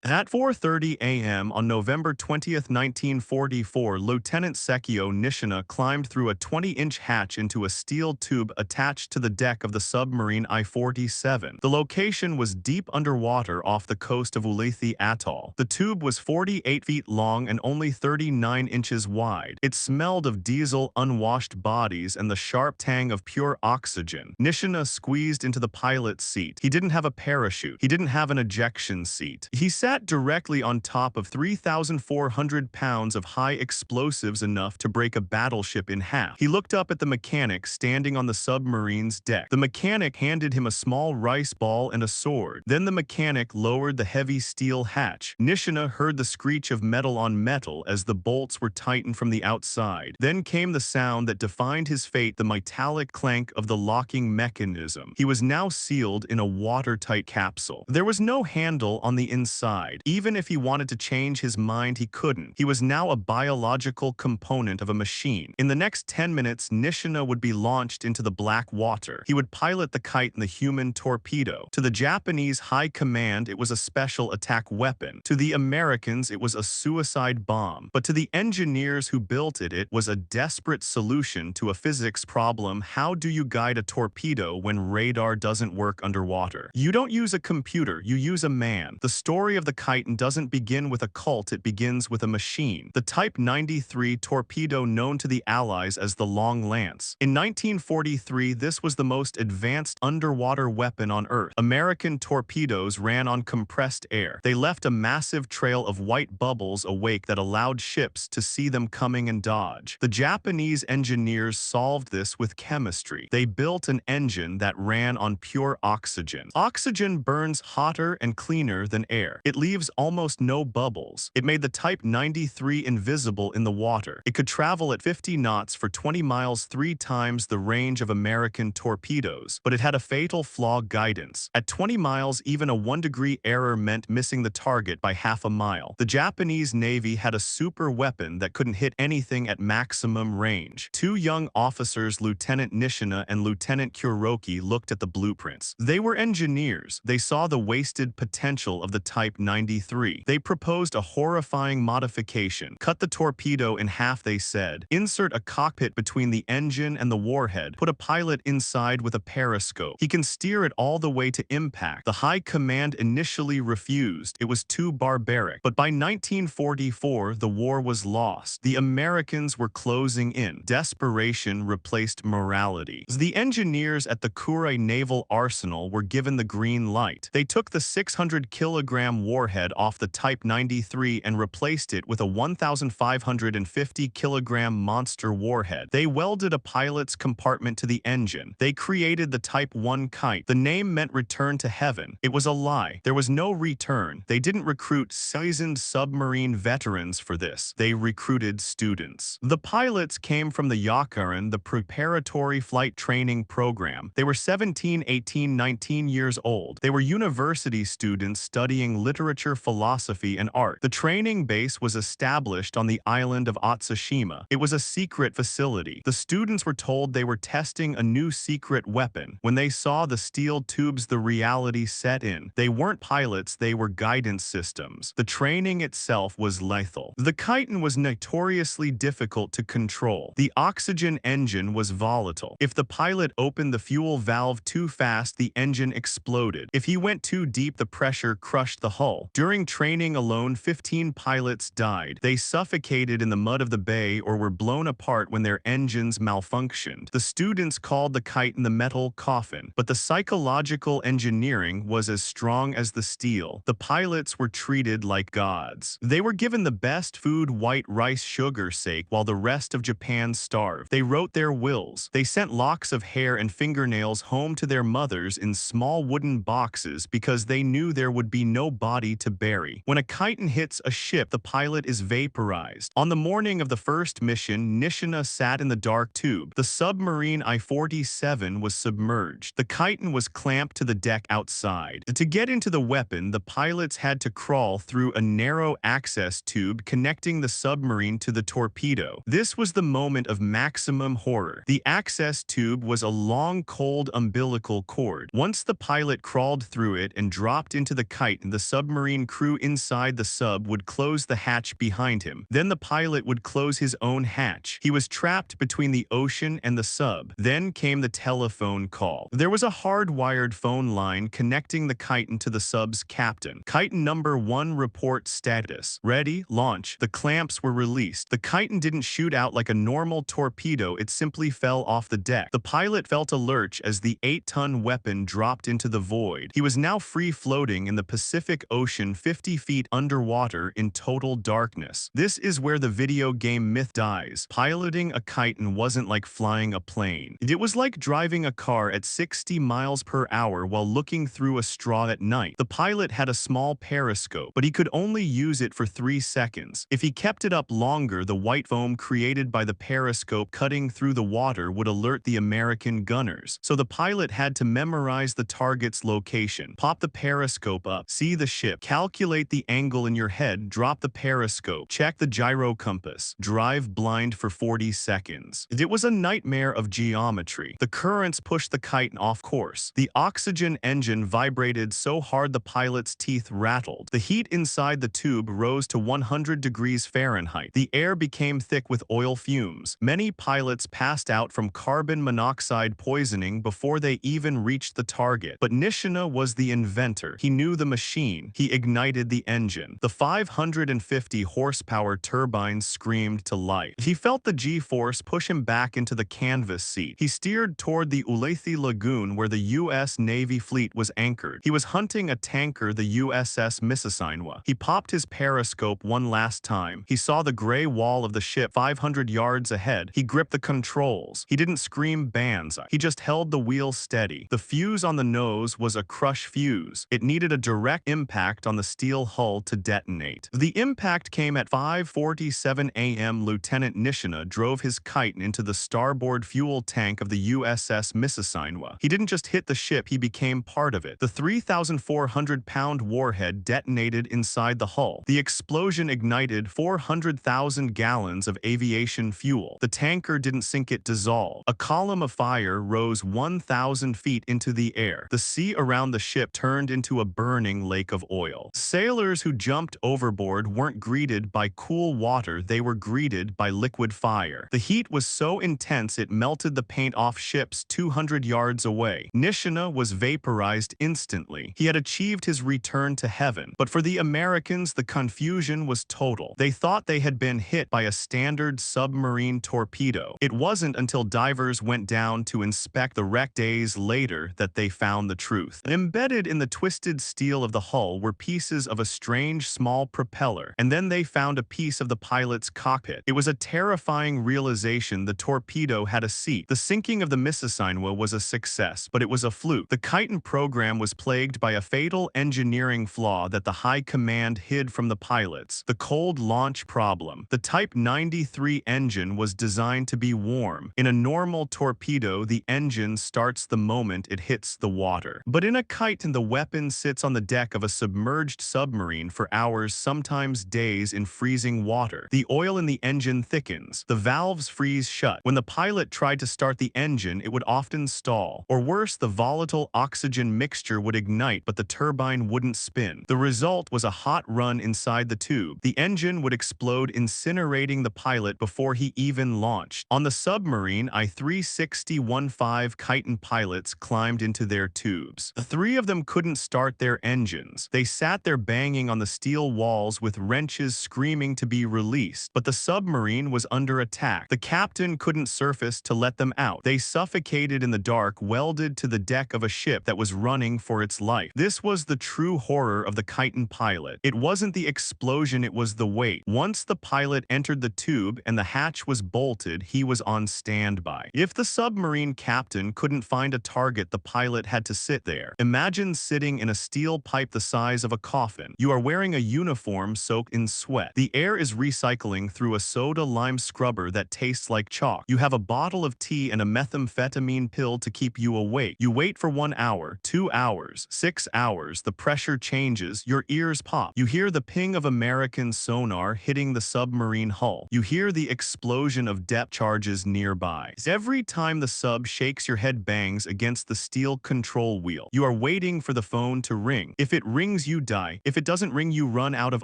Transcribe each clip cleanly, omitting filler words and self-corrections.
At 4:30 a.m. on November 20th, 1944, Lieutenant Sekio Nishina climbed through a 20-inch hatch into a steel tube attached to the deck of the submarine I-47. The location was deep underwater off the coast of Ulithi Atoll. The tube was 48 feet long and only 39 inches wide. It smelled of diesel, unwashed bodies, and the sharp tang of pure oxygen. Nishina squeezed into the pilot's seat. He didn't have a parachute. He didn't have an ejection seat. He sat directly on top of 3,400 pounds of high explosives enough to break a battleship in half. He looked up at the mechanic standing on the submarine's deck. The mechanic handed him a small rice ball and a sword. Then the mechanic lowered the heavy steel hatch. Nishina heard the screech of metal on metal as the bolts were tightened from the outside. Then came the sound that defined his fate, the metallic clank of the locking mechanism. He was now sealed in a watertight capsule. There was no handle on the inside. Even if he wanted to change his mind, he couldn't. He was now a biological component of a machine. In the next 10 minutes, Nishina would be launched into the black water. He would pilot the Kaiten, the human torpedo. To the Japanese high command, it was a special attack weapon. To the Americans, it was a suicide bomb. But to the engineers who built it, it was a desperate solution to a physics problem. How do you guide a torpedo when radar doesn't work underwater? You don't use a computer, you use a man. The story of the Kaiten doesn't begin with a cult, it begins with a machine. The Type 93 torpedo, known to the Allies as the Long Lance. In 1943, this was the most advanced underwater weapon on Earth. American torpedoes ran on compressed air. They left a massive trail of white bubbles awake that allowed ships to see them coming and dodge. The Japanese engineers solved this with chemistry. They built an engine that ran on pure oxygen. Oxygen burns hotter and cleaner than air. It leaves almost no bubbles. It made the Type 93 invisible in the water. It could travel at 50 knots for 20 miles, 3 times the range of American torpedoes. But it had a fatal flaw: guidance. At 20 miles, even a 1-degree error meant missing the target by half a mile. The Japanese Navy had a super weapon that couldn't hit anything at maximum range. 2 young officers, Lieutenant Nishina and Lieutenant Kuroki, looked at the blueprints. They were engineers. They saw the wasted potential of the Type 93. They proposed a horrifying modification. Cut the torpedo in half, they said. Insert a cockpit between the engine and the warhead. Put a pilot inside with a periscope. He can steer it all the way to impact. The high command initially refused. It was too barbaric. But by 1944, the war was lost. The Americans were closing in. Desperation replaced morality. The engineers at the Kure Naval Arsenal were given the green light. They took the 600-kilogram warhead off the Type 93 and replaced it with a 1,550-kilogram monster warhead. They welded a pilot's compartment to the engine. They created the Type 1 kite. The name meant return to heaven. It was a lie. There was no return. They didn't recruit seasoned submarine veterans for this. They recruited students. The pilots came from the Yakaran, the preparatory flight training program. They were 17, 18, 19 years old. They were university students studying literature, philosophy, and art. The training base was established on the island of Otsushima. It was a secret facility. The students were told they were testing a new secret weapon. When they saw the steel tubes, the reality set in. They weren't pilots, they were guidance systems. The training itself was lethal. The Kaiten was notoriously difficult to control. The oxygen engine was volatile. If the pilot opened the fuel valve too fast, the engine exploded. If he went too deep, the pressure crushed the hull. During training alone, 15 pilots died. They suffocated in the mud of the bay or were blown apart when their engines malfunctioned. The students called the Kaiten the metal coffin, but the psychological engineering was as strong as the steel. The pilots were treated like gods. They were given the best food, white rice, sugar sake, while the rest of Japan starved. They wrote their wills. They sent locks of hair and fingernails home to their mothers in small wooden boxes because they knew there would be no body to bury. When a Kaiten hits a ship, the pilot is vaporized. On the morning of the first mission, Nishina sat in the dark tube. The submarine I-47 was submerged. The Kaiten was clamped to the deck outside. To get into the weapon, the pilots had to crawl through a narrow access tube connecting the submarine to the torpedo. This was the moment of maximum horror. The access tube was a long, cold umbilical cord. Once the pilot crawled through it and dropped into the Kaiten, the submarine submarine crew inside the sub would close the hatch behind him. Then the pilot would close his own hatch. He was trapped between the ocean and the sub. Then came the telephone call. There was a hard-wired phone line connecting the Kaiten to the sub's captain. Kaiten number 1 report status. Ready, launch. The clamps were released. The Kaiten didn't shoot out like a normal torpedo, it simply fell off the deck. The pilot felt a lurch as the 8-ton weapon dropped into the void. He was now free floating in the Pacific Ocean 50 feet underwater in total darkness. This is where the video game myth dies. Piloting a Kaiten wasn't like flying a plane. It was like driving a car at 60 miles per hour while looking through a straw at night. The pilot had a small periscope, but he could only use it for 3 seconds. If he kept it up longer, the white foam created by the periscope cutting through the water would alert the American gunners. So the pilot had to memorize the target's location. Pop the periscope up, see the ship, calculate the angle in your head, drop the periscope, check the gyro compass, drive blind for 40 seconds. It was a nightmare of geometry. The currents pushed the Kaiten off course. The oxygen engine vibrated so hard the pilot's teeth rattled. The heat inside the tube rose to 100 degrees Fahrenheit. The air became thick with oil fumes. Many pilots passed out from carbon monoxide poisoning before they even reached the target. But Nishina was the inventor. He knew the machine. He ignited the engine. The 550 horsepower turbines screamed to life. He felt the G-force push him back into the canvas seat. He steered toward the Ulithi Lagoon where the U.S. Navy fleet was anchored. He was hunting a tanker, the USS Mississauga. He popped his periscope one last time. He saw the gray wall of the ship 500 yards ahead. He gripped the controls. He didn't scream banzai. He just held the wheel steady. The fuse on the nose was a crush fuse. It needed a direct impact on the steel hull to detonate. The impact came at 5:47 a.m. Lieutenant Nishina drove his Kaiten into the starboard fuel tank of the USS Mississauga. He didn't just hit the ship, he became part of it. The 3,400-pound warhead detonated inside the hull. The explosion ignited 400,000 gallons of aviation fuel. The tanker didn't sink, it dissolved. A column of fire rose 1,000 feet into the air. The sea around the ship turned into a burning lake of oil. Sailors who jumped overboard weren't greeted by cool water, they were greeted by liquid fire. The heat was so intense it melted the paint off ships 200 yards away. Nishina was vaporized instantly. He had achieved his return to heaven. But for the Americans, the confusion was total. They thought they had been hit by a standard submarine torpedo. It wasn't until divers went down to inspect the wreck days later that they found the truth. Embedded in the twisted steel of the hull were pieces of a strange small propeller, and then they found a piece of the pilot's cockpit. It was a terrifying realization: the torpedo had a seat. The sinking of the Mississauga was a success, but it was a fluke. The Kaiten program was plagued by a fatal engineering flaw that the high command hid from the pilots: the cold launch problem. The Type 93 engine was designed to be warm. In a normal torpedo, the engine starts the moment it hits the water. But in a Kaiten, the weapon sits on the deck of a submerged submarine for hours, sometimes days, in freezing water. The oil in the engine thickens. The valves freeze shut. When the pilot tried to start the engine, it would often stall. Or worse, the volatile oxygen mixture would ignite, but the turbine wouldn't spin. The result was a hot run inside the tube. The engine would explode, incinerating the pilot before he even launched. On the submarine I-360-15, Kaiten pilots climbed into their tubes. The 3 of them couldn't start their engines. They sat there banging on the steel walls with wrenches, screaming to be released. But the submarine was under attack. The captain couldn't surface to let them out. They suffocated in the dark, welded to the deck of a ship that was running for its life. This was the true horror of the Kaiten pilot. It wasn't the explosion, it was the weight. Once the pilot entered the tube and the hatch was bolted, he was on standby. If the submarine captain couldn't find a target, the pilot had to sit there. Imagine sitting in a steel pipe the size of a coffin. You are wearing a uniform soaked in sweat. The air is recycling through a soda lime scrubber that tastes like chalk. You have a bottle of tea and a methamphetamine pill to keep you awake. You wait for 1 hour, 2 hours, 6 hours. The pressure changes. Your ears pop. You hear the ping of American sonar hitting the submarine hull. You hear the explosion of depth charges nearby. Every time the sub shakes, your head bangs against the steel control wheel. You are waiting for the phone to ring. If it rings, rings you die. If it doesn't ring you run out of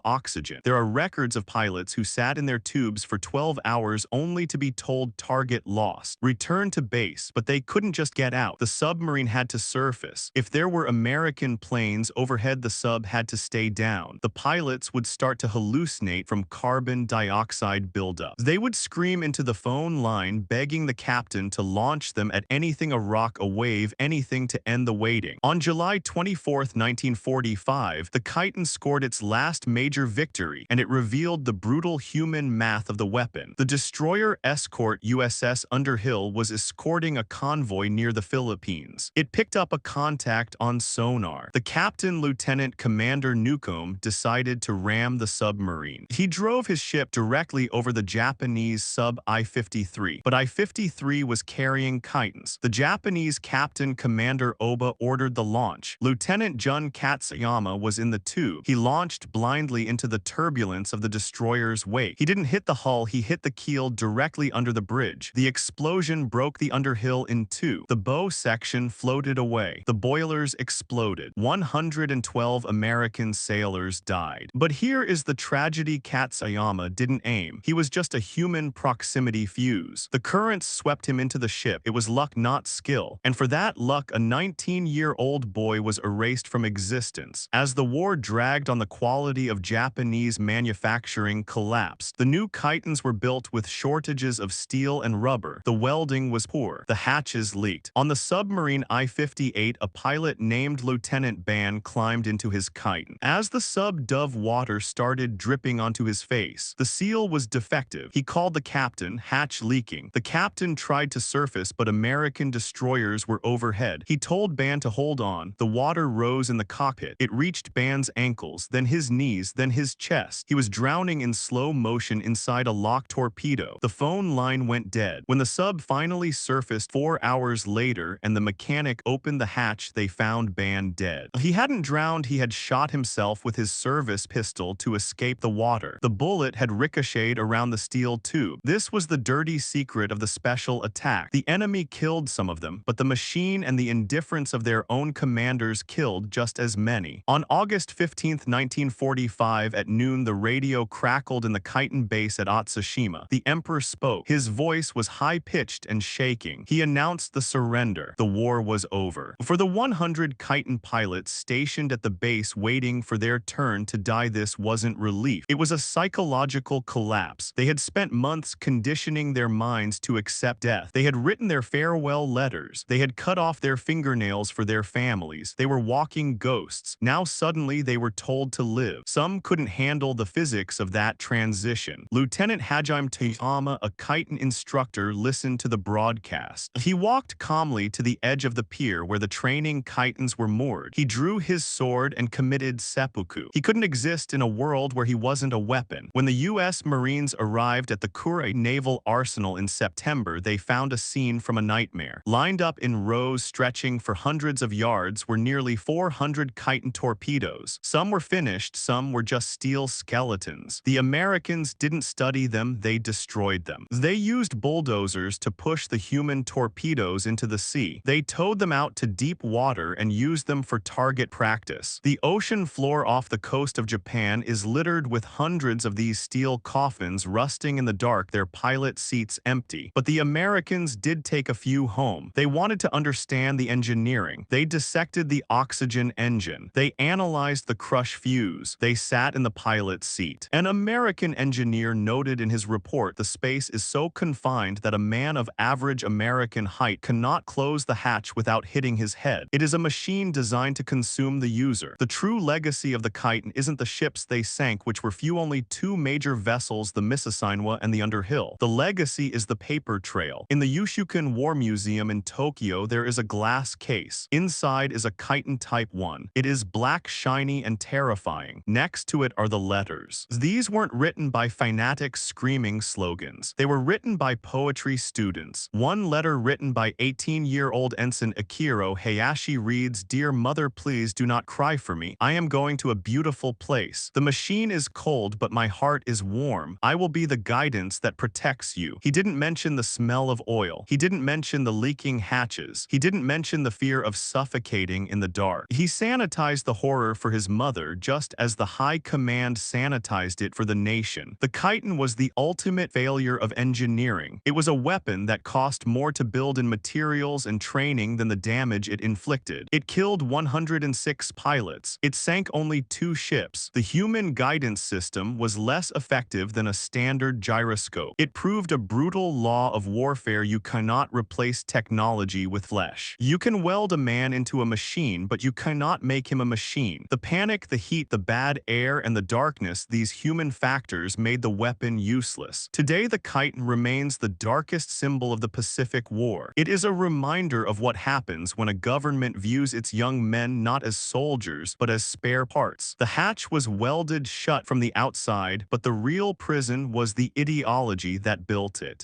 oxygen. There are records of pilots who sat in their tubes for 12 hours only to be told target lost. Return to base, but they couldn't just get out. The submarine had to surface. If there were American planes overhead, the sub had to stay down. The pilots would start to hallucinate from carbon dioxide buildup. They would scream into the phone line begging the captain to launch them at anything, a rock, a wave, anything to end the waiting. On July 24, 1945, the Kaiten scored its last major victory, and it revealed the brutal human math of the weapon. The destroyer escort USS Underhill was escorting a convoy near the Philippines. It picked up a contact on sonar. The captain, Lieutenant Commander Newcomb, decided to ram the submarine. He drove his ship directly over the Japanese sub I-53, but I-53 was carrying Kaitens. The Japanese captain, Commander Oba, ordered the launch. Lieutenant Jun Katsuyama was in the tube. He launched blindly into the turbulence of the destroyer's wake. He didn't hit the hull, he hit the keel directly under the bridge. The explosion broke the Underhill in two. The bow section floated away. The boilers exploded. 112 American sailors died. But here is the tragedy: Katsuyama didn't aim. He was just a human proximity fuse. The currents swept him into the ship. It was luck, not skill. And for that luck, a 19-year-old boy was erased from existence. As the war dragged on, the quality of Japanese manufacturing collapsed. The new Kaitens were built with shortages of steel and rubber. The welding was poor. The hatches leaked. On the submarine I-58, a pilot named Lieutenant Ban climbed into his Kaiten. As the sub dove, water started dripping onto his face. The seal was defective. He called the captain, hatch leaking. The captain tried to surface, but American destroyers were overhead. He told Ban to hold on. The water rose in the cockpit. It reached Ban's ankles, then his knees, then his chest. He was drowning in slow motion inside a locked torpedo. The phone line went dead. When the sub finally surfaced 4 hours later and the mechanic opened the hatch, they found Ban dead. He hadn't drowned, he had shot himself with his service pistol to escape the water. The bullet had ricocheted around the steel tube. This was the dirty secret of the special attack. The enemy killed some of them, but the machine and the indifference of their own commanders killed just as many. On August 15, 1945 at noon, the radio crackled in the Kaiten base at Otsushima. The Emperor spoke. His voice was high-pitched and shaking. He announced the surrender. The war was over. For the 100 Kaiten pilots stationed at the base waiting for their turn to die, this wasn't relief. It was a psychological collapse. They had spent months conditioning their minds to accept death. They had written their farewell letters. They had cut off their fingernails for their families. They were walking ghosts. Now suddenly they were told to live. Some couldn't handle the physics of that transition. Lieutenant Hajime Toyama, a Kaiten instructor, listened to the broadcast. He walked calmly to the edge of the pier where the training Kaitens were moored. He drew his sword and committed seppuku. He couldn't exist in a world where he wasn't a weapon. When the U.S. Marines arrived at the Kure Naval Arsenal in September, they found a scene from a nightmare. Lined up in rows stretching for hundreds of yards were nearly 400 Kaiten torpedoes. Some were finished, some were just steel skeletons. The Americans didn't study them, they destroyed them. They used bulldozers to push the human torpedoes into the sea. They towed them out to deep water and used them for target practice. The ocean floor off the coast of Japan is littered with hundreds of these steel coffins rusting in the dark, their pilot seats empty. But the Americans did take a few home. They wanted to understand the engineering. They dissected the oxygen engine. They analyzed the crush fuse. They sat in the pilot's seat. An American engineer noted in his report, the space is so confined that a man of average American height cannot close the hatch without hitting his head. It is a machine designed to consume the user. The true legacy of the Kaiten isn't the ships they sank, which were few, only two major vessels, the Mississinawa and the Underhill. The legacy is the paper trail. In the Yushuken War Museum in Tokyo, there is a glass case. Inside is a Kaiten Type 1. It is black, shiny, and terrifying. Next to it are the letters. These weren't written by fanatics screaming slogans. They were written by poetry students. One letter written by 18-year-old Ensign Akiro Hayashi reads, "Dear mother, please do not cry for me. I am going to a beautiful place. The machine is cold, but my heart is warm. I will be the guidance that protects you." He didn't mention the smell of oil. He didn't mention the leaking hatches. He didn't mention the fear of suffocating in the dark. He sanitized the horror for his mother just as the high command sanitized it for the nation. The Kaiten was the ultimate failure of engineering. It was a weapon that cost more to build in materials and training than the damage it inflicted. It killed 106 pilots. It sank only 2 ships. The human guidance system was less effective than a standard gyroscope. It proved a brutal law of warfare: you cannot replace technology with flesh. You can weld a man into a machine, but you cannot make him a machine. The panic, the heat, the bad air, and the darkness, these human factors made the weapon useless. Today, the Kaiten remains the darkest symbol of the Pacific War. It is a reminder of what happens when a government views its young men not as soldiers, but as spare parts. The hatch was welded shut from the outside, but the real prison was the ideology that built it.